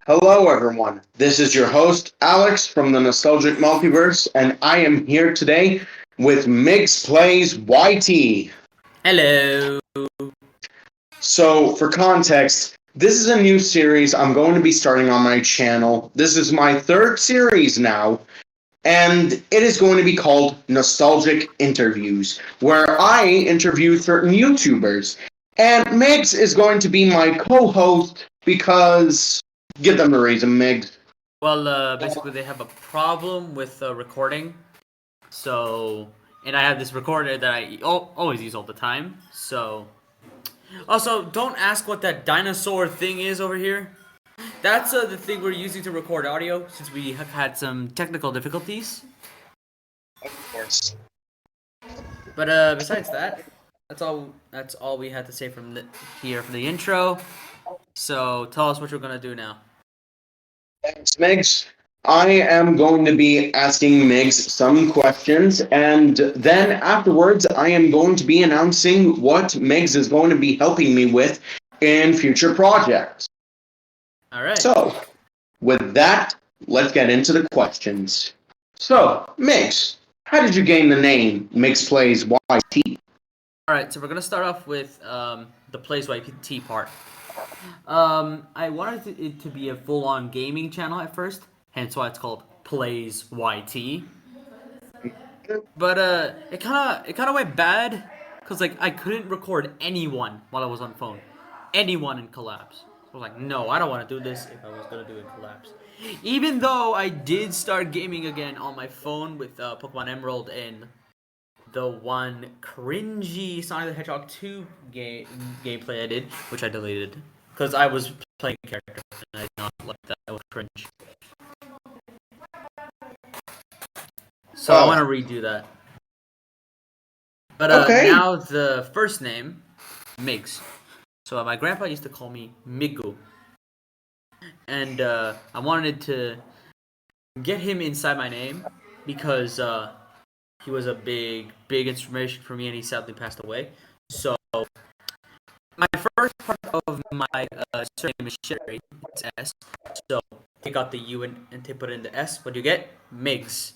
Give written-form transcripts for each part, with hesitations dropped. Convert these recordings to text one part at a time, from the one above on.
Hello, everyone. This is your host, Alex from the Nostalgic Multiverse, and I am here today with Migs Plays YT. Hello. So, for context, this is a new series I'm going to be starting on my channel. This is my third series now, and it is going to be called Nostalgic Interviews, where I interview certain YouTubers. And Migs is going to be my co-host because... Give them a reason, Migs. Well, basically they have a problem with recording. So, and I have this recorder that I always use all the time. So, also, don't ask what that dinosaur thing is over here. That's the thing we're using to record audio since we have had some technical difficulties. Of course. But besides that, that's all we had to say from here for the intro. So, tell us what you're gonna do now. Thanks, Migs. I am going to be asking Migs some questions, and then afterwards, I am going to be announcing what Migs is going to be helping me with in future projects. All right. So, with that, let's get into the questions. So, Migs, how did you gain the name Migs Plays YT? All right, so we're gonna start off with the Plays YT part. I wanted it to be a full-on gaming channel at first, hence why it's called Plays YT. But it kind of went bad because like I couldn't record anyone while I was on the phone, anyone in collabs. I was like, no, I don't want to do this if I was gonna do it in collabs. Even though I did start gaming again on my phone with Pokemon Emerald and the one cringy Sonic the Hedgehog 2 gameplay I did, which I deleted because I was playing a character and I did not like that. That was cringe. So I want to redo that. But Okay. now the first name, Migs. So my grandpa used to call me Migu, and I wanted to get him inside my name because he was a big inspiration for me, and he sadly passed away. So my first part of my surname is Sherry. It's S. So take out the U and they put in the S. What do you get? Migs.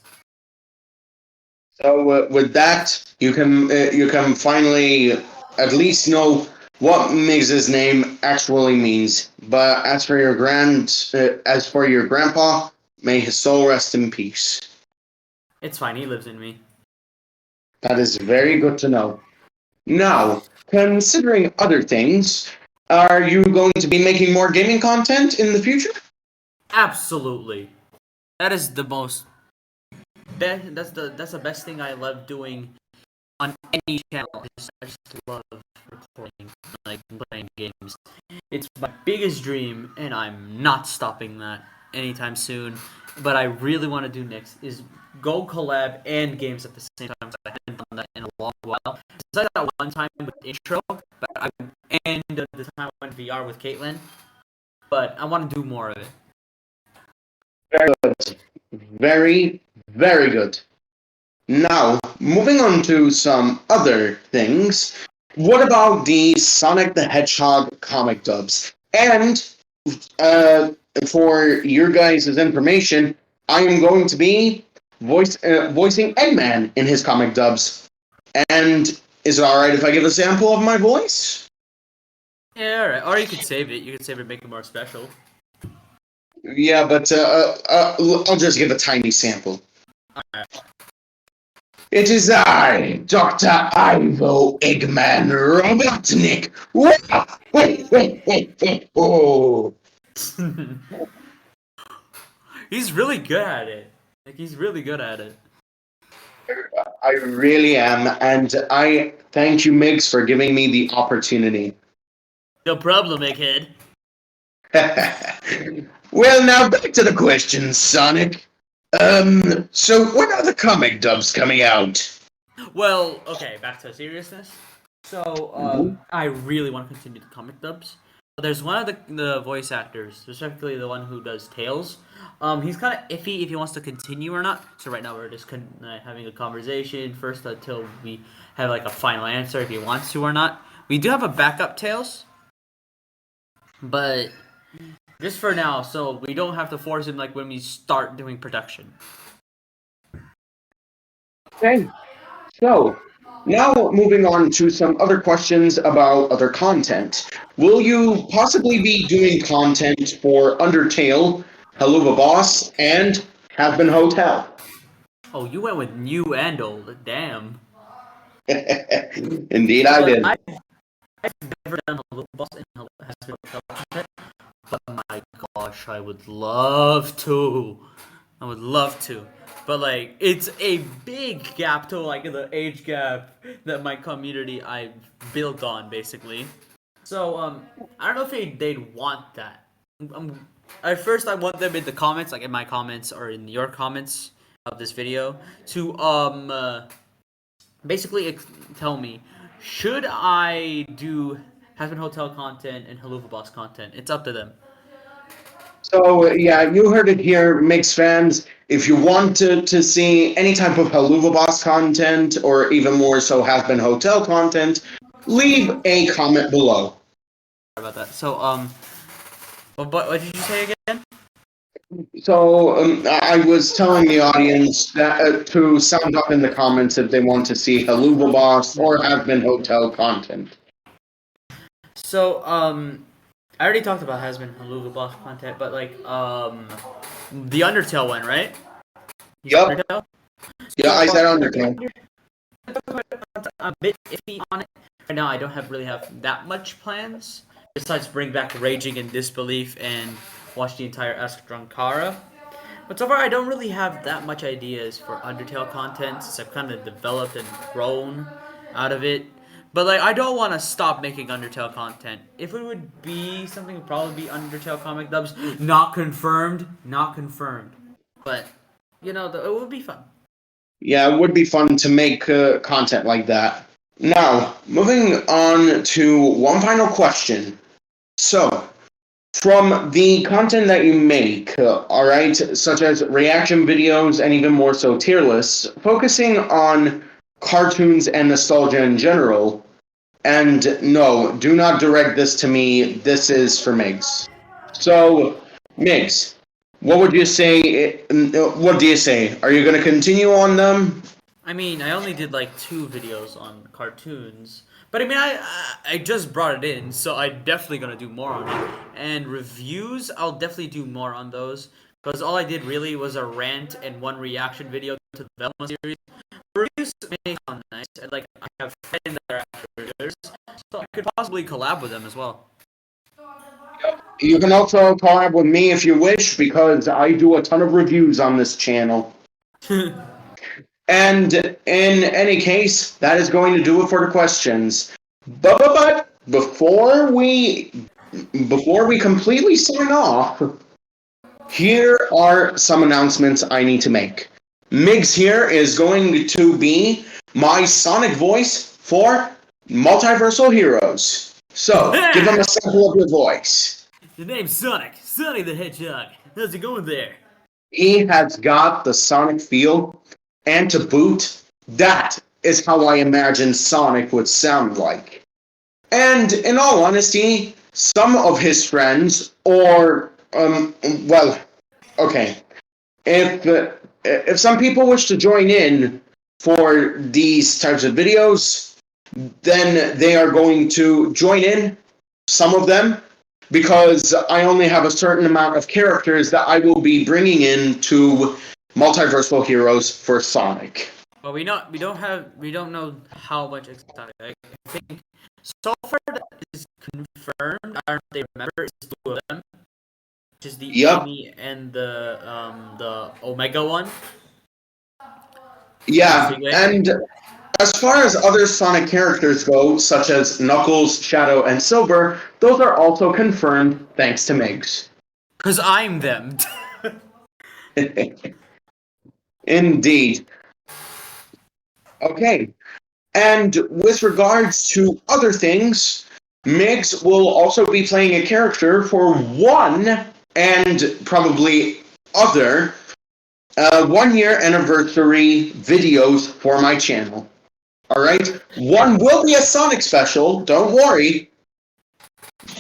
So with that, you can finally at least know what Migs's name actually means. But as for your grandpa, may his soul rest in peace. It's fine. He lives in me. That is very good to know. Now, considering other things, are you going to be making more gaming content in the future? Absolutely. That is the most. That's the best thing I love doing on any channel. I just love recording, like playing games. It's my biggest dream, and I'm not stopping that anytime soon. But I really want to do next is go collab and games at the same time. I haven't done that in a long while. Besides that one time with intro, and the time I went VR with Caitlin. But I want to do more of it. Very good. Very, very good. Now, moving on to some other things. What about the Sonic the Hedgehog comic dubs? And for your guys' information, I am going to be voicing Eggman in his comic dubs. And is it alright if I give a sample of my voice? Yeah, alright. Or you could save it. You could save it, make it more special. Yeah, but I'll just give a tiny sample. Alright. It is I, Dr. Ivo Eggman Robotnik. Oh. He's really good at it. Like, he's really good at it. I really am, and I thank you, Migs, for giving me the opportunity. No problem, egghead. Well, now back to the questions, Sonic. So when are the comic dubs coming out? Well, okay, back to seriousness. So, I really want to continue the comic dubs. there's one of the voice actors, specifically the one who does Tails. He's kind of iffy if he wants to continue or not. So right now we're just having a conversation first until we have like a final answer if he wants to or not. We do have a backup Tails, but just for now, so we don't have to force him like when we start doing production. Okay. So, now moving on to some other questions about other content. Will you possibly be doing content for Undertale, Helluva Boss, and Hazbin Hotel? Oh, you went with new and old. Damn. Indeed, I did. I've never done a little boss in Hazbin Hotel, but my gosh, I would love to. I would love to. But like, it's a big gap to like the age gap that my community I built on basically. So I don't know if they'd want that. At first, I want them in the comments, like in my comments or in your comments of this video, to basically tell me, should I do Hazbin Hotel content and Helluva Boss content? It's up to them. So, yeah, you heard it here, Mix fans. If you want to see any type of Helluva Boss content, or even more so Hazbin Hotel content, leave a comment below. Sorry about that. So, what did you say again? So, I was telling the audience that to sound up in the comments if they want to see Helluva Boss or Hazbin Hotel content. So, I already talked about Hazbin Helluva Boss content, but like, the Undertale one, right? Yup. Undertale? Yeah, I said Undertale. I'm a bit iffy on it. Right now, I don't really have that much plans, besides bring back Raging in Disbelief and watch the entire Ask Drunkara. But so far, I don't really have that much ideas for Undertale content, since I've kind of developed and grown out of it. But like, I don't want to stop making Undertale content. If it would be something, it would probably be Undertale comic dubs. Not confirmed. Not confirmed. But, you know, it would be fun. Yeah, it would be fun to make content like that. Now, moving on to one final question. So, from the content that you make, alright, such as reaction videos and even more so tier lists, focusing on cartoons and nostalgia in general, and no, do not direct this to me, this is for Migs. So, Migs, what would you say, what do you say? Are you going to continue on them? I mean, I only did like 2 videos on cartoons. But I mean, I just brought it in, so I'm definitely going to do more on it. And reviews, I'll definitely do more on those. Because all I did really was a rant and one reaction video to the Velma series. Reviews may sound nice, and like I have friends that are actors, so I could possibly collab with them as well. You can also collab with me if you wish, because I do a ton of reviews on this channel. And in any case, that is going to do it for the questions. But before we completely sign off, here are some announcements I need to make. Migs here is going to be my Sonic voice for Multiversal Heroes. So, give them a sample of your voice. The name's Sonic. Sonny the Hedgehog. How's it going there? He has got the Sonic feel, and to boot, that is how I imagine Sonic would sound like. And in all honesty, some of his friends, or, well, okay, if some people wish to join in for these types of videos, then they are going to join in, some of them, because I only have a certain amount of characters that I will be bringing in to Multiversal Heroes for Sonic. Well, we don't know how much exactly. I think so far that is confirmed. I don't know if they remember. It's 2 of them, which is the Amy and the Omega one. Yeah, and as far as other Sonic characters go, such as Knuckles, Shadow, and Silver, those are also confirmed thanks to Migs. 'Cause I'm them. Indeed. Okay. And with regards to other things, Migs will also be playing a character for one and probably other 1 year anniversary videos for my channel. Alright? One will be a Sonic special, don't worry.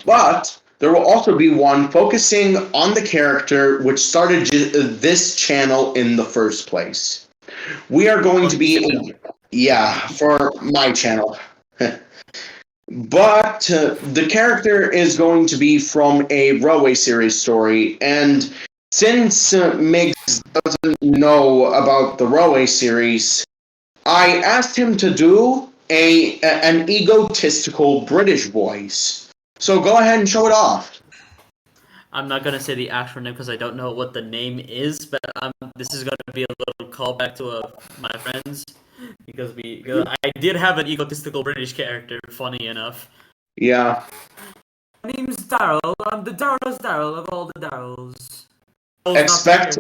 But there will also be one focusing on the character which started this channel in the first place. We are going to be, for my channel. But the character is going to be from a Railway series story, and since Migs doesn't know about the Railway series, I asked him to do an egotistical British voice. So go ahead and show it off. I'm not gonna say the actual name because I don't know what the name is, but this is gonna be a little callback to my friends because I did have an egotistical British character. Funny enough. Yeah. My name's Daryl. I'm the Daryl's Daryl of all the Daryls. Expect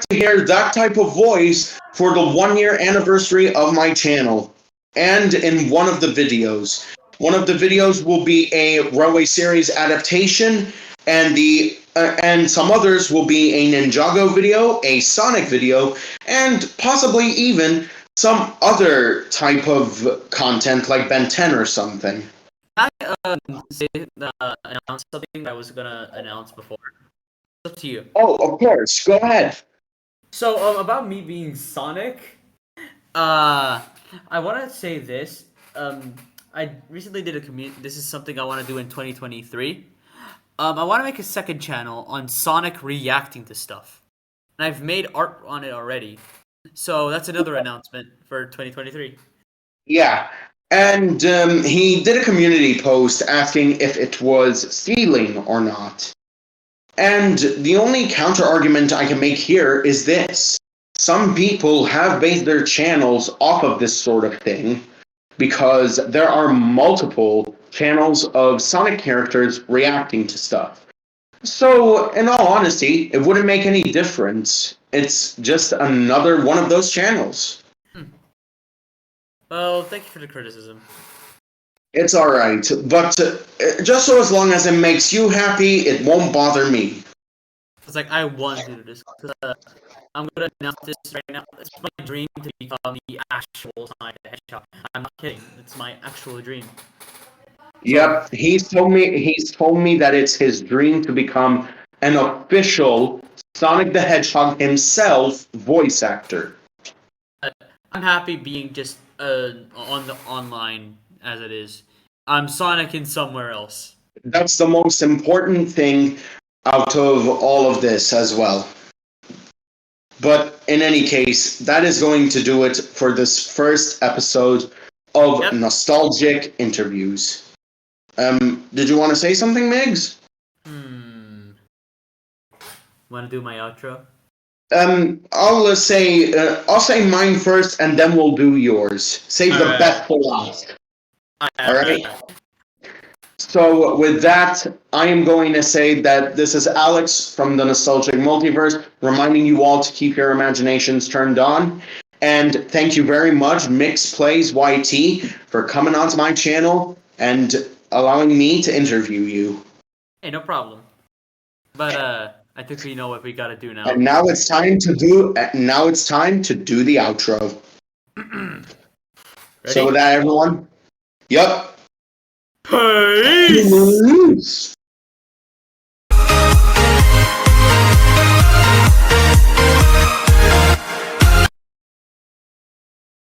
to hear that type of voice for the 1 year anniversary of my channel, and in one of the videos. One of the videos will be a Railway series adaptation, and some others will be a Ninjago video, a Sonic video, and possibly even some other type of content like Ben 10 or something. I announce something I was gonna announce before. It's up to you. Oh, of course. Go ahead. So, about me being Sonic, I want to say this. I recently did a community. This is something I want to do in 2023. I want to make a second channel on Sonic reacting to stuff, and I've made art on it already. So that's another announcement for 2023. Yeah, and he did a community post asking if it was stealing or not. And the only counter argument I can make here is this. Some people have based their channels off of this sort of thing because there are multiple channels of Sonic characters reacting to stuff. So, in all honesty, it wouldn't make any difference. It's just another one of those channels. Well, thank you for the criticism. It's alright, but just so as long as it makes you happy, it won't bother me. It's like I want to do this. I'm gonna announce this right now. It's my dream to become the actual Sonic the Hedgehog. I'm not kidding. It's my actual dream. Yep, he's told me that it's his dream to become an official Sonic the Hedgehog himself voice actor. I'm happy being just on the online as it is. I'm Sonic in somewhere else. That's the most important thing out of all of this as well. But in any case, that is going to do it for this first episode of Nostalgic Interviews. Did you want to say something, Migs? Want to do my outro? I'll say mine first, and then we'll do yours. Save the best for last. Alright? So with that, I am going to say that this is Alex from the Nostalgic Multiverse, reminding you all to keep your imaginations turned on. And thank you very much, Mix Plays YT, for coming onto my channel and allowing me to interview you. Hey, no problem. But I think we know what we gotta do now. And now it's time to do the outro. So with that, everyone. Yep. Peace!